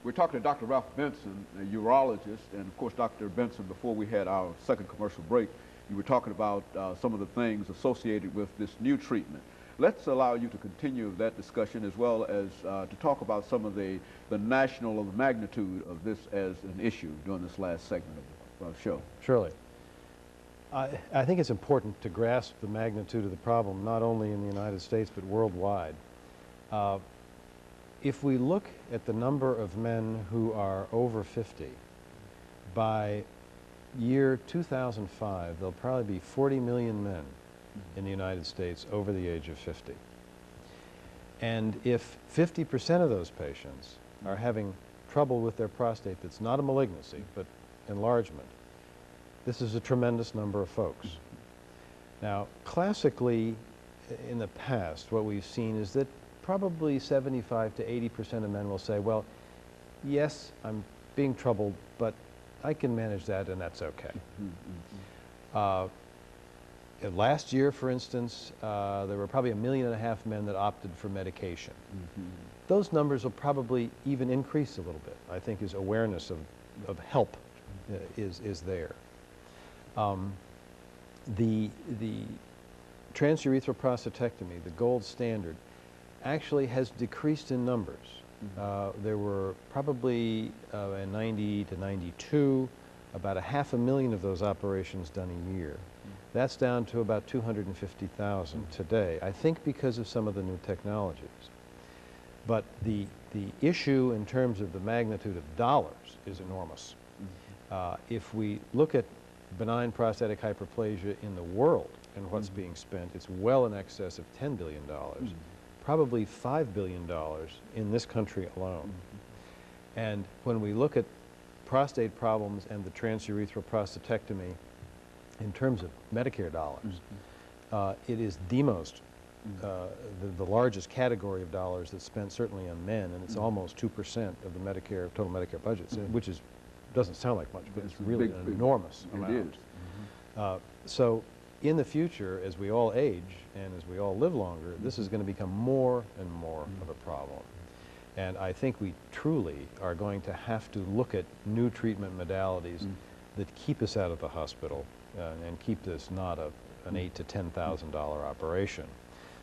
We're talking to Dr. Ralph Benson, a urologist, and of course, Dr. Benson, before we had our second commercial break, you were talking about some of the things associated with this new treatment. Let's allow you to continue that discussion as well as to talk about some of the national or the magnitude of this as an issue during this last segment of our show. Surely. I think it's important to grasp the magnitude of the problem, not only in the United States, but worldwide. If we look at the number of men who are over 50, by year 2005, there'll probably be 40 million men in the United States over the age of 50. And if 50% of those patients are having trouble with their prostate that's not a malignancy, but enlargement, this is a tremendous number of folks. Now, classically, in the past, what we've seen is that probably 75 to 80% of men will say, well, yes, I'm being troubled, but I can manage that and that's okay. Last year, for instance, there were probably 1.5 million men that opted for medication. Those numbers will probably even increase a little bit. I think as awareness of help is there. The transurethral prostatectomy, the gold standard, actually has decreased in numbers. There were probably in 90 to 92, about 500,000 of those operations done a year. That's down to about 250,000 today, I think because of some of the new technologies. But the issue in terms of the magnitude of dollars is enormous. If we look at benign prostatic hyperplasia in the world and what's being spent, it's well in excess of $10 billion. Probably $5 billion in this country alone. And when we look at prostate problems and the transurethral prostatectomy in terms of Medicare dollars, it is the most, the largest category of dollars that's spent certainly on men, and it's almost 2% of the Medicare, total Medicare budget, which is, doesn't sound like much, but it's really an enormous amount. It is. So in the future, as we all age and as we all live longer, this is going to become more and more of a problem. And I think we truly are going to have to look at new treatment modalities that keep us out of the hospital and keep this not an $8,000 to $10,000 operation.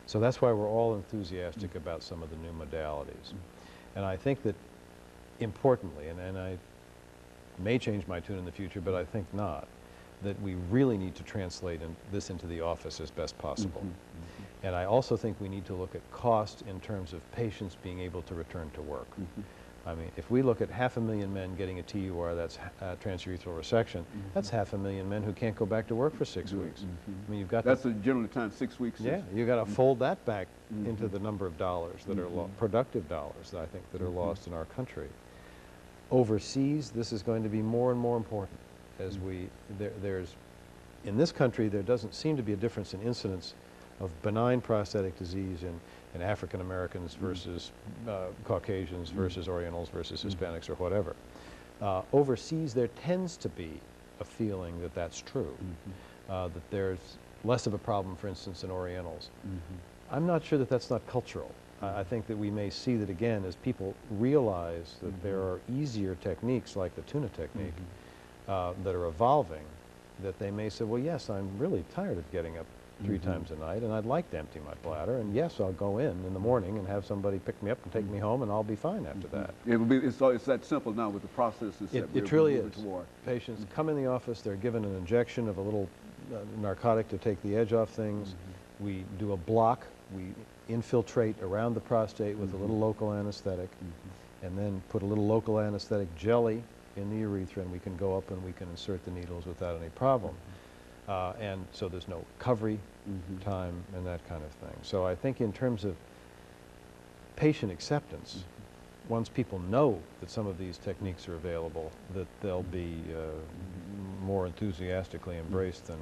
So that's why we're all enthusiastic about some of the new modalities. And I think that importantly, and I may change my tune in the future, but I think not, that we really need to translate this into the office as best possible. And I also think we need to look at cost in terms of patients being able to return to work. I mean, if we look at 500,000 men getting a TUR, that's transurethral resection, that's 500,000 men who can't go back to work for 6 weeks. I mean, you've got that's generally time 6 weeks. Yeah, you've got to fold that back into the number of dollars that are productive dollars, I think, that are lost in our country. Overseas, this is going to be more and more important. As in this country, there doesn't seem to be a difference in incidence of benign prostatic disease in African Americans versus Caucasians versus Orientals versus Hispanics or whatever. Overseas, there tends to be a feeling that that's true, that there's less of a problem, for instance, in Orientals. I'm not sure that that's not cultural. I think that we may see that again as people realize that there are easier techniques like the tuna technique that are evolving, that they may say, well, yes, I'm really tired of getting up 3 times a night, and I'd like to empty my bladder, and yes, I'll go in the morning and have somebody pick me up and take me home, and I'll be fine after that. It's that simple now with the processes that it truly is. Patients come in the office, they're given an injection of a little narcotic to take the edge off things. We do a block, we infiltrate around the prostate with a little local anesthetic, and then put a little local anesthetic jelly in the urethra, and we can go up and we can insert the needles without any problem. And so there's no recovery time and that kind of thing. So I think in terms of patient acceptance, once people know that some of these techniques are available, that they'll be more enthusiastically embraced than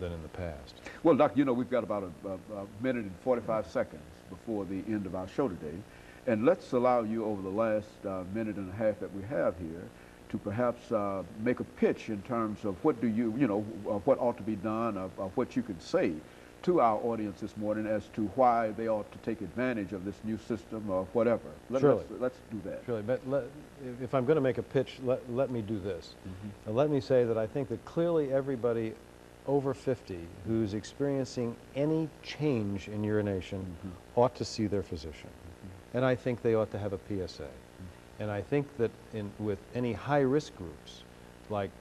in the past. Well, Doc, you know, we've got about a minute and 45 seconds before the end of our show today. And let's allow you over the last minute and a half that we have here to perhaps make a pitch in terms of what do you know, what ought to be done, of what you could say to our audience this morning as to why they ought to take advantage of this new system or whatever. Let's do that. Surely, but if I'm going to make a pitch, let me do this. Let me say that I think that clearly everybody over 50 who's experiencing any change in urination ought to see their physician. And I think they ought to have a PSA. And I think that with any high-risk groups, like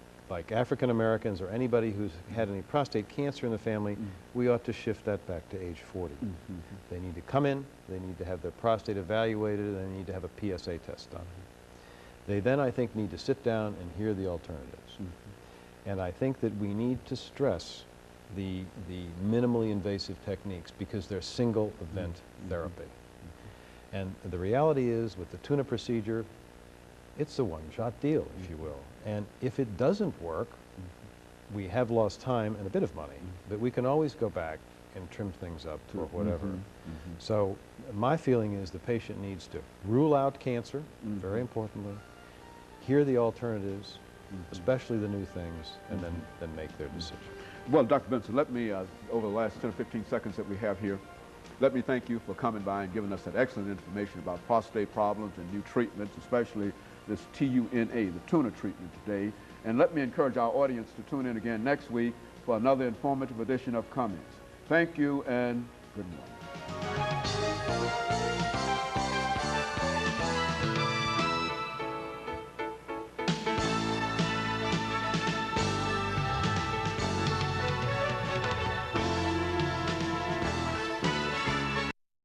African Americans or anybody who's had any prostate cancer in the family, we ought to shift that back to age 40. They need to come in, they need to have their prostate evaluated, and they need to have a PSA test done. They then, I think, need to sit down and hear the alternatives. And I think that we need to stress the minimally invasive techniques because they're single event therapy. And the reality is, with the tuna procedure, it's a one-shot deal, if you will. And if it doesn't work, we have lost time and a bit of money, but we can always go back and trim things up or whatever. So my feeling is the patient needs to rule out cancer, very importantly, hear the alternatives, especially the new things, and then make their decision. Well, Dr. Benson, let me, over the last 10 or 15 seconds that we have here, let me thank you for coming by and giving us that excellent information about prostate problems and new treatments, especially this TUNA, the tuna treatment today. And let me encourage our audience to tune in again next week for another informative edition of Comments. Thank you and good morning.